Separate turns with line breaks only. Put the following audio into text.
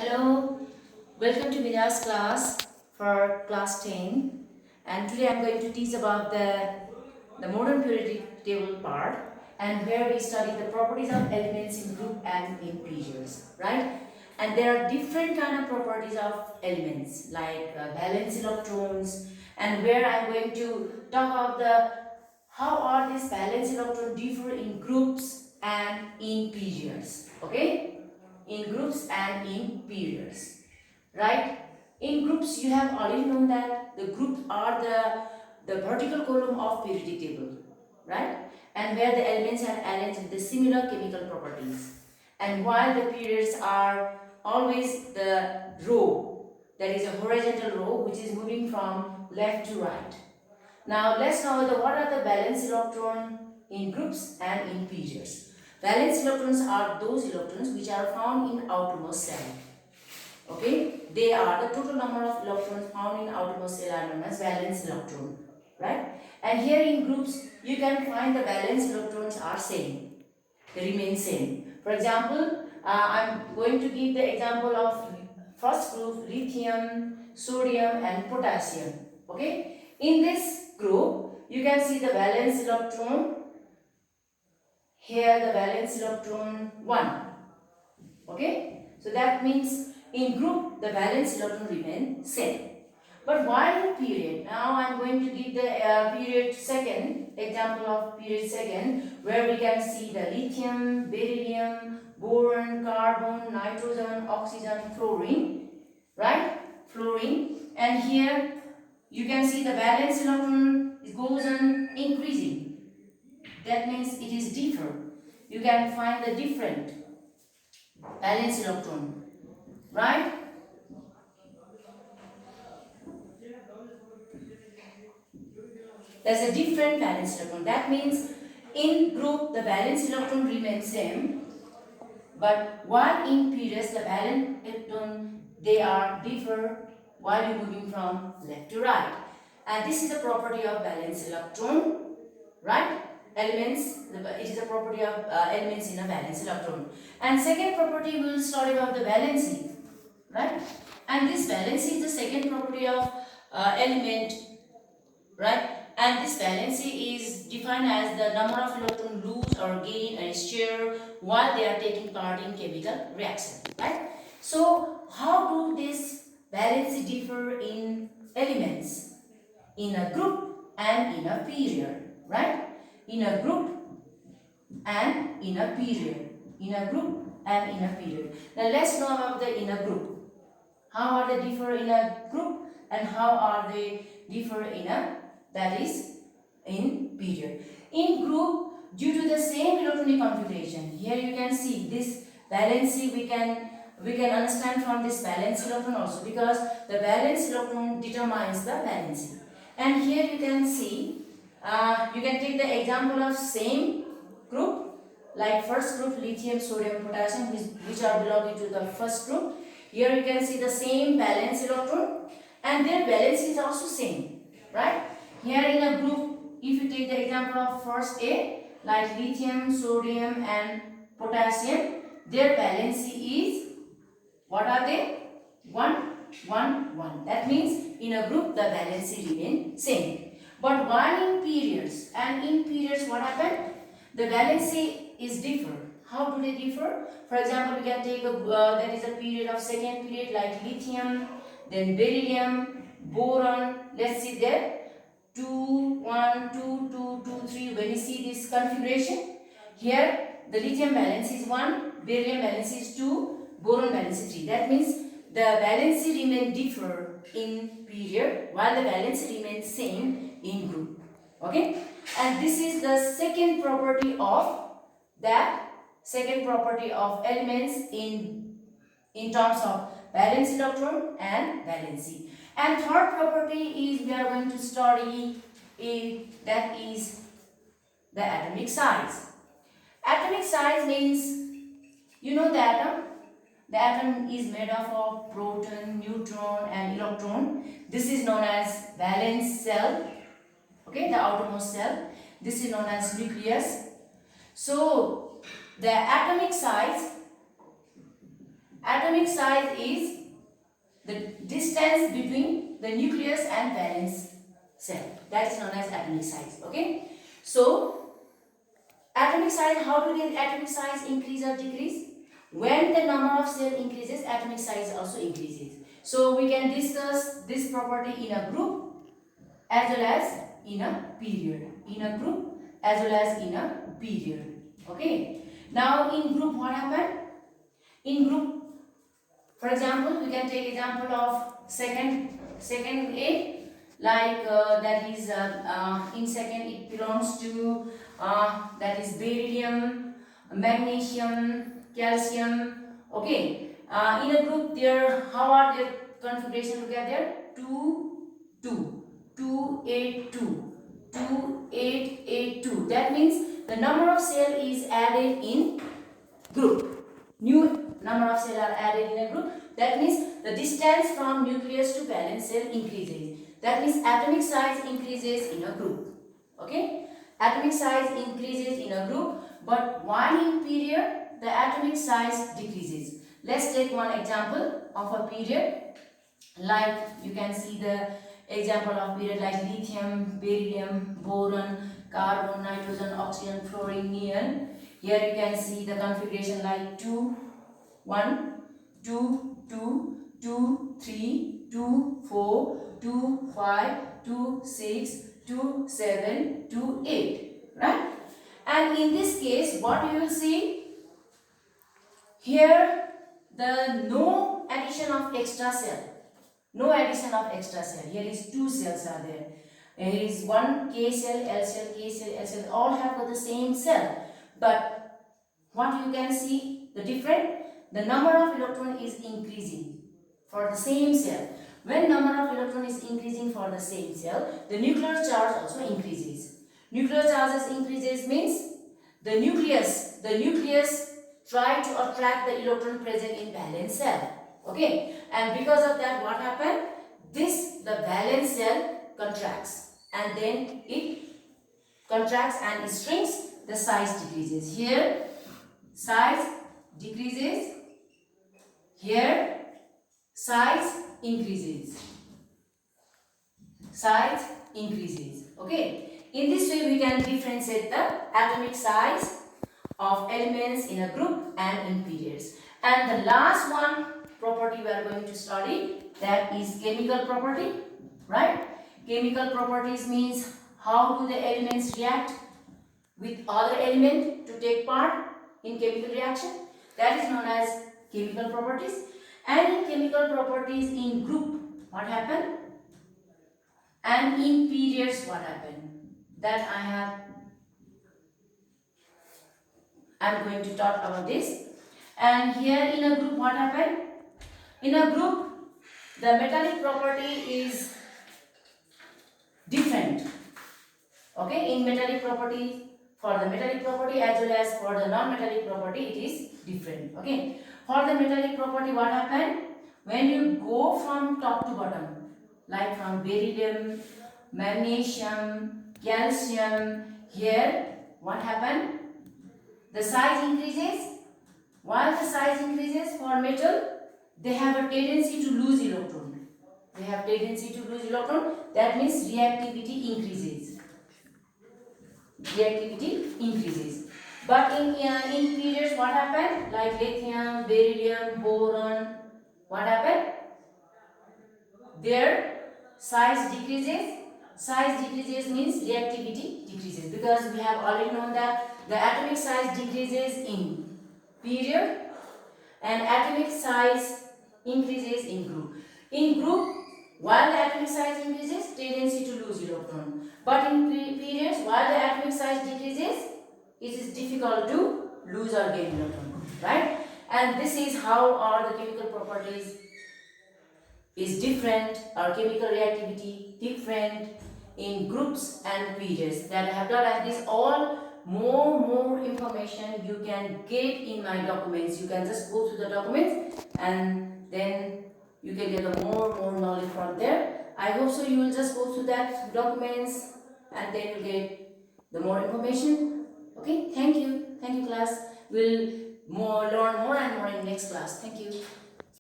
Hello, welcome to Midas class for class 10, and today I am going to teach about the modern periodic table part, and where we study the properties of elements in group and in periods, right? And there are different kind of properties of elements like valence electrons, and where I am going to talk about the how are these valence electrons differ in groups and in periods, okay? In groups and in periods, right? In groups, you have already known that the groups are the vertical column of periodic table, right? And where the elements are arranged with the similar chemical properties. And while the periods are always the row, that is a horizontal row which is moving from left to right. Now let's know what are the valence electron in groups and in periods. Valence electrons are those electrons which are found in outermost cell. Okay, they are the total number of electrons found in outermost cell are known as valence electron, right? And here in groups you can find the valence electrons are same, they remain same. For example, I'm going to give the example of first group lithium, sodium and potassium. Okay, in this group you can see the valence electron, here the valence electron 1. Okay, so that means in group the valence electron remain same. But while in period, now I am going to give the period second, example of period second, where we can see the lithium, beryllium, boron, carbon, nitrogen, oxygen, fluorine, right? Fluorine, and here you can see the valence electron goes on increasing. That means it is differ. You can find the different valence electron, right? There's a different valence electron. That means in group the valence electron remains same, but while in periods the valence electron they are differ while you're moving from left to right. And this is a property of valence electron, right? Elements, it is a property of elements in a valence electron. And second property we will study about the valency, right? And this valency is the second property of element, right? And this valency is defined as the number of electrons lose or gain a share while they are taking part in chemical reaction, right? So how do this valency differ in elements, in a group and in a period, right? In a group and in a period, in a group and in a period. Now let's know about the in a group. How are they differ in a group and how are they differ in a, that is in period. In group, due to the same electronic configuration, here you can see this valency we can understand from this valence electron also, because the valence electron determines the valency. And here you can see, you can take the example of same group, like first group lithium, sodium, potassium, which are belonging to the first group. Here you can see the same valence electron and their valence is also same, right? Here in a group, if you take the example of first A, like lithium, sodium and potassium, their valency is, what are they? 1, 1, 1. That means in a group the valency remain same. But while in periods, and in periods what happened? The valency is differ. How do they differ? For example, we can take there is a period of second period like lithium, then beryllium, boron. Let's see there. 2, 1, 2, 2, 2, 3. When you see this configuration, here the lithium valence is 1, beryllium valence is 2, boron valence is 3. That means the valency remain differ in period while the valency remains same in group. Okay, and this is the second property of that second property of elements in terms of valence electron and valency. And third property is we are going to study that is the atomic size. Atomic size means, you know the atom. The atom is made up of proton, neutron and electron. This is known as valence cell. Okay, the outermost cell. This is known as nucleus. So the atomic size Atomic size is the distance between the nucleus and valence cell. That is known as atomic size. Okay. So atomic size, how do the atomic size increase or decrease? When the number of cell increases, atomic size also increases. So we can discuss this property in a group as well as in a period. In a group as well as in a period. Okay. Now in group what happened? In group, for example, we can take example of second A, like that is in second it belongs to that is beryllium, magnesium, calcium. Okay. In a group, there, how are their configuration? Look at there, 2 2 2 8 2 2 8 8 2. That means the number of cell is added in group. New number of cells are added in a group. That means the distance from nucleus to valence cell increases. That means atomic size increases in a group. Okay? Atomic size increases in a group, but while in period, the atomic size decreases. Let's take one example of a period. Like you can see the example of period like lithium, beryllium, boron, carbon, nitrogen, oxygen, fluorine, neon. Here you can see the configuration like 2, 1, 2, 2, 2, 3, 2, 4, 2, 5, 2, 6, 2, 7, 2, 8. Right? And in this case, what you will see here, the no addition of extra cell. No addition of extra cell. Here is 2 cells are there. Here is one K cell, L cell, K cell, L cell. All have got the same cell. But what you can see, the different, the number of electron is increasing for the same cell. When number of electron is increasing for the same cell, the nuclear charge also increases. Nuclear charges increases means the nucleus try to attract the electron present in valence cell. Okay, and because of that, what happened? The valence cell contracts, and then it contracts and it shrinks, the size decreases. Here, size decreases. Here, size increases. Size increases. Okay, in this way we can differentiate the atomic size of elements in a group and in periods. And the last one property we are going to study, that is chemical property, right? Chemical properties means how do the elements react with other element to take part in chemical reaction. That is known as chemical properties. And in chemical properties in group, what happened? And in periods, what happened? That I'm going to talk about this. And here in a group, what happened? In a group, the metallic property is different. Okay, in metallic property, for the metallic property as well as for the non-metallic property, it is different. Okay, for the metallic property, what happened? When you go from top to bottom, like from beryllium, magnesium, calcium, here, what happened? The size increases. While the size increases for metal, they have a tendency to lose electron. They have tendency to lose electron. That means reactivity increases. Reactivity increases. But in periods, what happened? Like lithium, beryllium, boron, what happened? Their size decreases. Size decreases means reactivity decreases, because we have already known that the atomic size decreases in period and atomic size increases in group. In group, while the atomic size increases, tendency to lose electron. But in periods, while the atomic size decreases, it is difficult to lose or gain electron. Right? And this is how are the chemical properties is different, or chemical reactivity different in groups and periods. That I have done, and this all more information you can get in my documents. You can just go through the documents and then you can get a more knowledge from there. I hope so you will just go through that documents and then you get the more information. Okay, thank you class. We'll learn more and more in next class. Thank you.